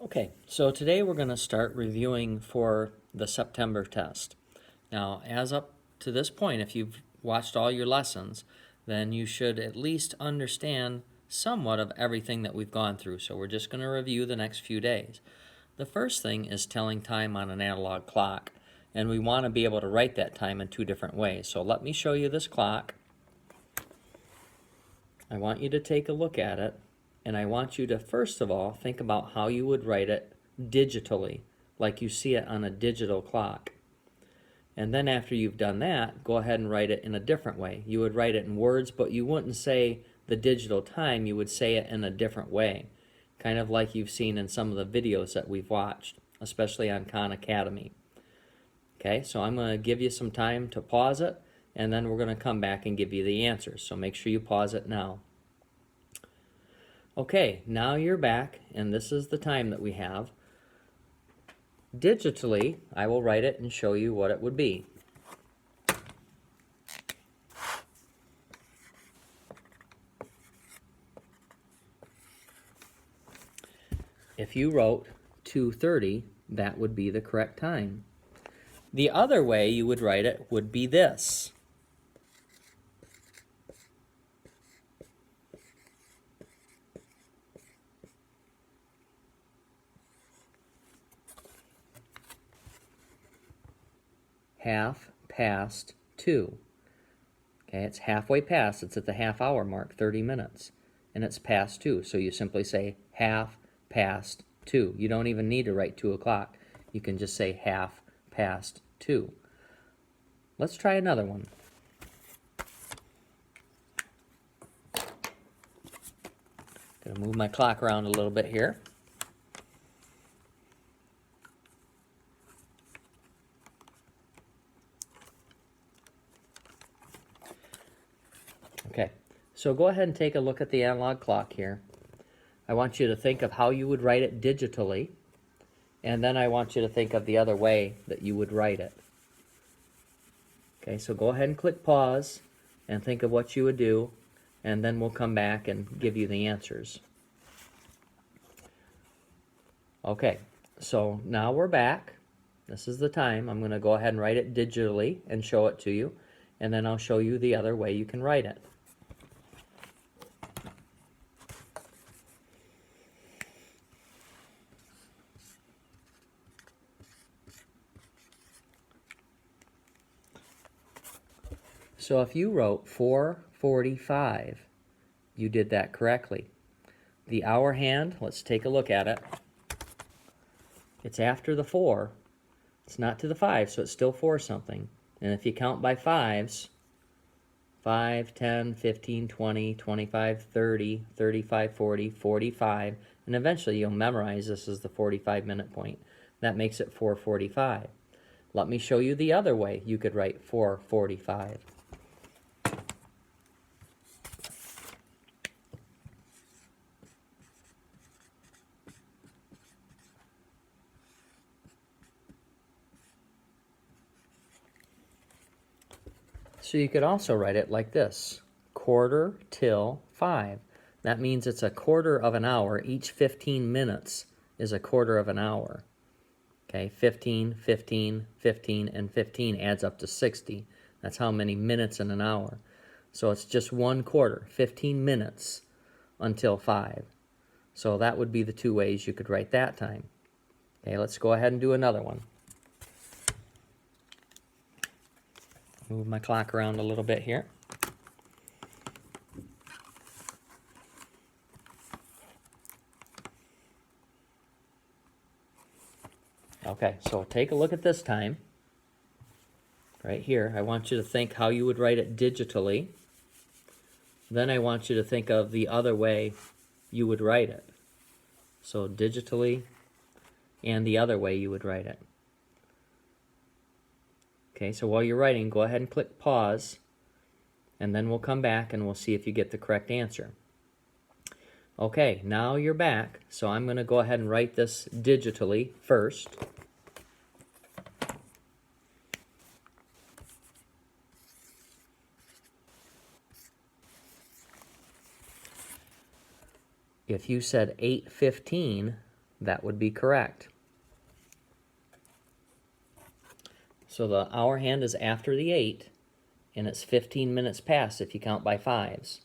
Okay, so today we're going to start reviewing for the September test. Now, as up to this point, if you've watched all your lessons, then you should at least understand somewhat of everything that we've gone through. So we're just going to review the next few days. The first thing is telling time on an analog clock, and we want to be able to write that time in two different ways. So let me show you this clock. I want you to take a look at it. And I want you to, first of all, think about how you would write it digitally, like you see it on a digital clock. And then after you've done that, go ahead and write it in a different way. You would write it in words, but you wouldn't say the digital time, you would say it in a different way, kind of like you've seen in some of the videos that we've watched, especially on Khan Academy. Okay, so I'm going to give you some time to pause it, and then we're going to come back and give you the answers. So make sure you pause it now. Okay, now you're back, and this is the time that we have. Digitally, I will write it and show you what it would be. If you wrote 2:30, that would be the correct time. The other way you would write it would be this. Half past 2. Okay, it's halfway past. It's at the half hour mark, 30 minutes. And it's past 2. So you simply say half past 2. You don't even need to write 2 o'clock. You can just say half past 2. Let's try another one. Gonna move my clock around a little bit here. Okay, so go ahead and take a look at the analog clock here. I want you to think of how you would write it digitally, and then I want you to think of the other way that you would write it. Okay, so go ahead and click pause and think of what you would do, and then we'll come back and give you the answers. Okay, so now we're back. This is the time. I'm going to go ahead and write it digitally and show it to you, and then I'll show you the other way you can write it. So if you wrote 4:45, you did that correctly. The hour hand, let's take a look at it. It's after the 4. It's not to the 5, so it's still 4 something. And if you count by 5s, 5, 10, 15, 20, 25, 30, 35, 40, 45, and eventually you'll memorize this as the 45-minute point. That makes it 4:45. Let me show you the other way you could write 4:45. So you could also write it like this, 4:45. That means it's a quarter of an hour. Each 15 minutes is a quarter of an hour. Okay, 15, 15, 15, and 15 adds up to 60. That's how many minutes in an hour. So it's just 1/4, 15 minutes until 5. So that would be the two ways you could write that time. Okay, let's go ahead and do another one. Move my clock around a little bit here. Okay, so take a look at this time. Right here, I want you to think how you would write it digitally. Then I want you to think of the other way you would write it. So digitally and the other way you would write it. Okay, so while you're writing, go ahead and click pause, and then we'll come back and we'll see if you get the correct answer. Okay, now you're back, so I'm going to go ahead and write this digitally first. If you said 8:15, That would be correct. So the hour hand is after the 8, and it's 15 minutes past if you count by fives.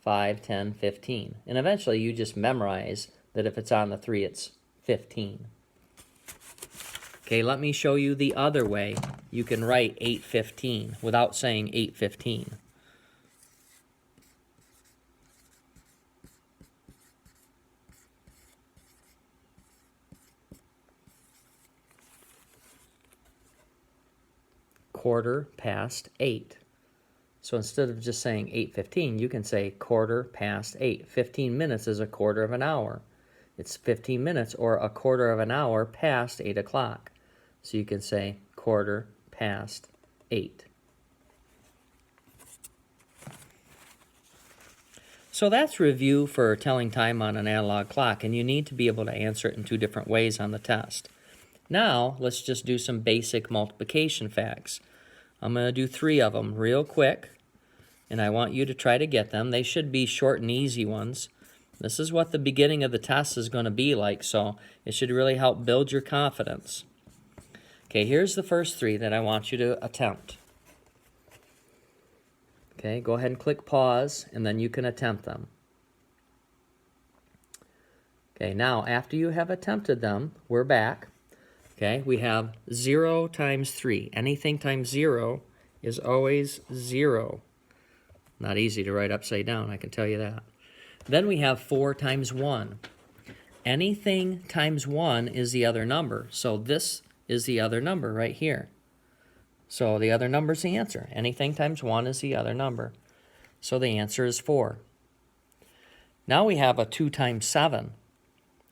5, 10, 15. And eventually you just memorize that if it's on the 3, it's 15. Okay, let me show you the other way. You can write 8:15 without saying 8:15. Quarter past 8. So instead of just saying 8:15, you can say quarter past 8. 15 minutes is a quarter of an hour. It's 15 minutes or a quarter of an hour past 8 o'clock. So you can say quarter past 8. So that's review for telling time on an analog clock, and you need to be able to answer it in 2 different ways on the test. Now, let's just do some basic multiplication facts. I'm going to do 3 of them real quick, and I want you to try to get them. They should be short and easy ones. This is what the beginning of the test is going to be like, so it should really help build your confidence. Okay, here's the first 3 that I want you to attempt. Okay, go ahead and click pause, and then you can attempt them. Okay, now after you have attempted them, we're back. Okay, we have 0 times 3. Anything times 0 is always 0. Not easy to write upside down, I can tell you that. Then we have 4 times 1. Anything times 1 is the other number. So this is the other number right here. So the other number is the answer. Anything times 1 is the other number. So the answer is 4. Now we have a 2 times 7.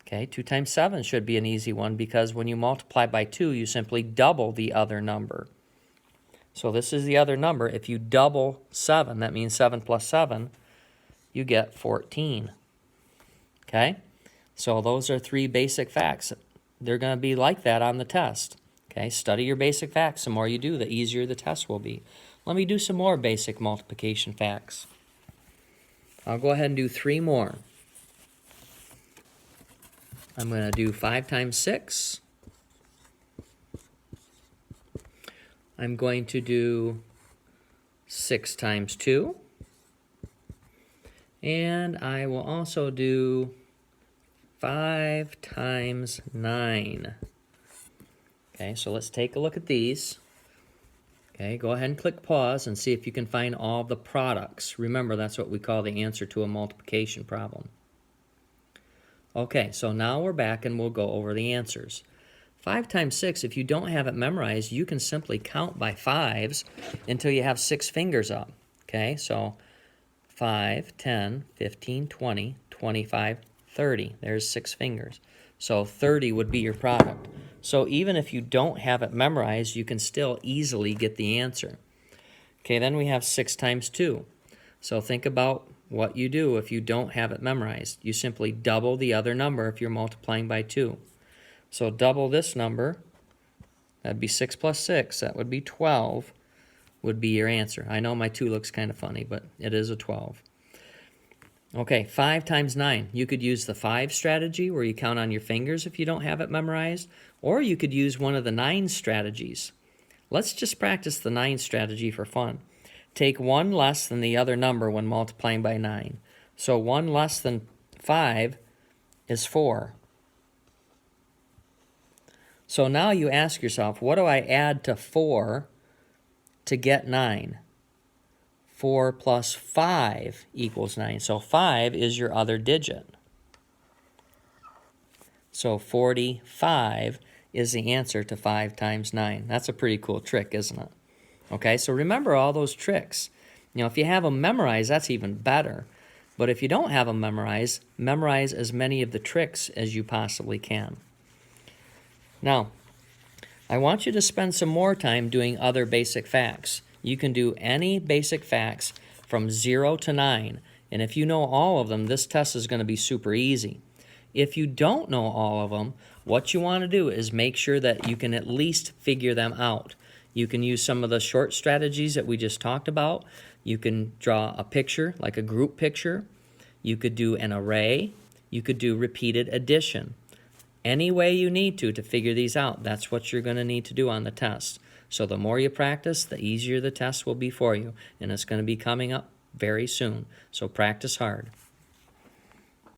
Okay, 2 times 7 should be an easy one because when you multiply by 2, you simply double the other number. So this is the other number. If you double 7, that means 7 plus 7, you get 14. Okay? So those are 3 basic facts. They're going to be like that on the test. Okay? Study your basic facts. The more you do, the easier the test will be. Let me do some more basic multiplication facts. I'll go ahead and do 3 more. I'm going to do 5 times 6. I'm going to do 6 times 2. And I will also do 5 times 9. Okay, so let's take a look at these. Okay, go ahead and click pause and see if you can find all the products. Remember, that's what we call the answer to a multiplication problem. Okay, so now we're back and we'll go over the answers. 5 times 6, if you don't have it memorized, you can simply count by 5s until you have 6 fingers up. Okay, so 5, 10, 15, 20, 25, 30. There's 6 fingers. So 30 would be your product. So even if you don't have it memorized, you can still easily get the answer. Okay, then we have 6 times 2. So think about what you do if you don't have it memorized. You simply double the other number if you're multiplying by 2. So double this number, that'd be 6 plus 6, that would be 12, would be your answer. I know my 2 looks kind of funny, but it is a 12. Okay, 5 times 9. You could use the 5 strategy where you count on your fingers if you don't have it memorized, or you could use one of the 9 strategies. Let's just practice the 9 strategy for fun. Take 1 less than the other number when multiplying by 9. So 1 less than 5 is 4. So now you ask yourself, what do I add to 4 to get 9? 4 plus 5 equals 9. So 5 is your other digit. So 45 is the answer to 5 times 9. That's a pretty cool trick, isn't it? Okay, so remember all those tricks. You know, if you have them memorized, that's even better. But if you don't have them memorized, memorize as many of the tricks as you possibly can. Now, I want you to spend some more time doing other basic facts. You can do any basic facts from 0 to 9. And if you know all of them, this test is going to be super easy. If you don't know all of them, what you want to do is make sure that you can at least figure them out. You can use some of the short strategies that we just talked about. You can draw a picture, like a group picture. You could do an array. You could do repeated addition. any way you need to figure these out. That's what you're going to need to do on the test. So the more you practice, the easier the test will be for you, and it's going to be coming up very soon. So practice hard.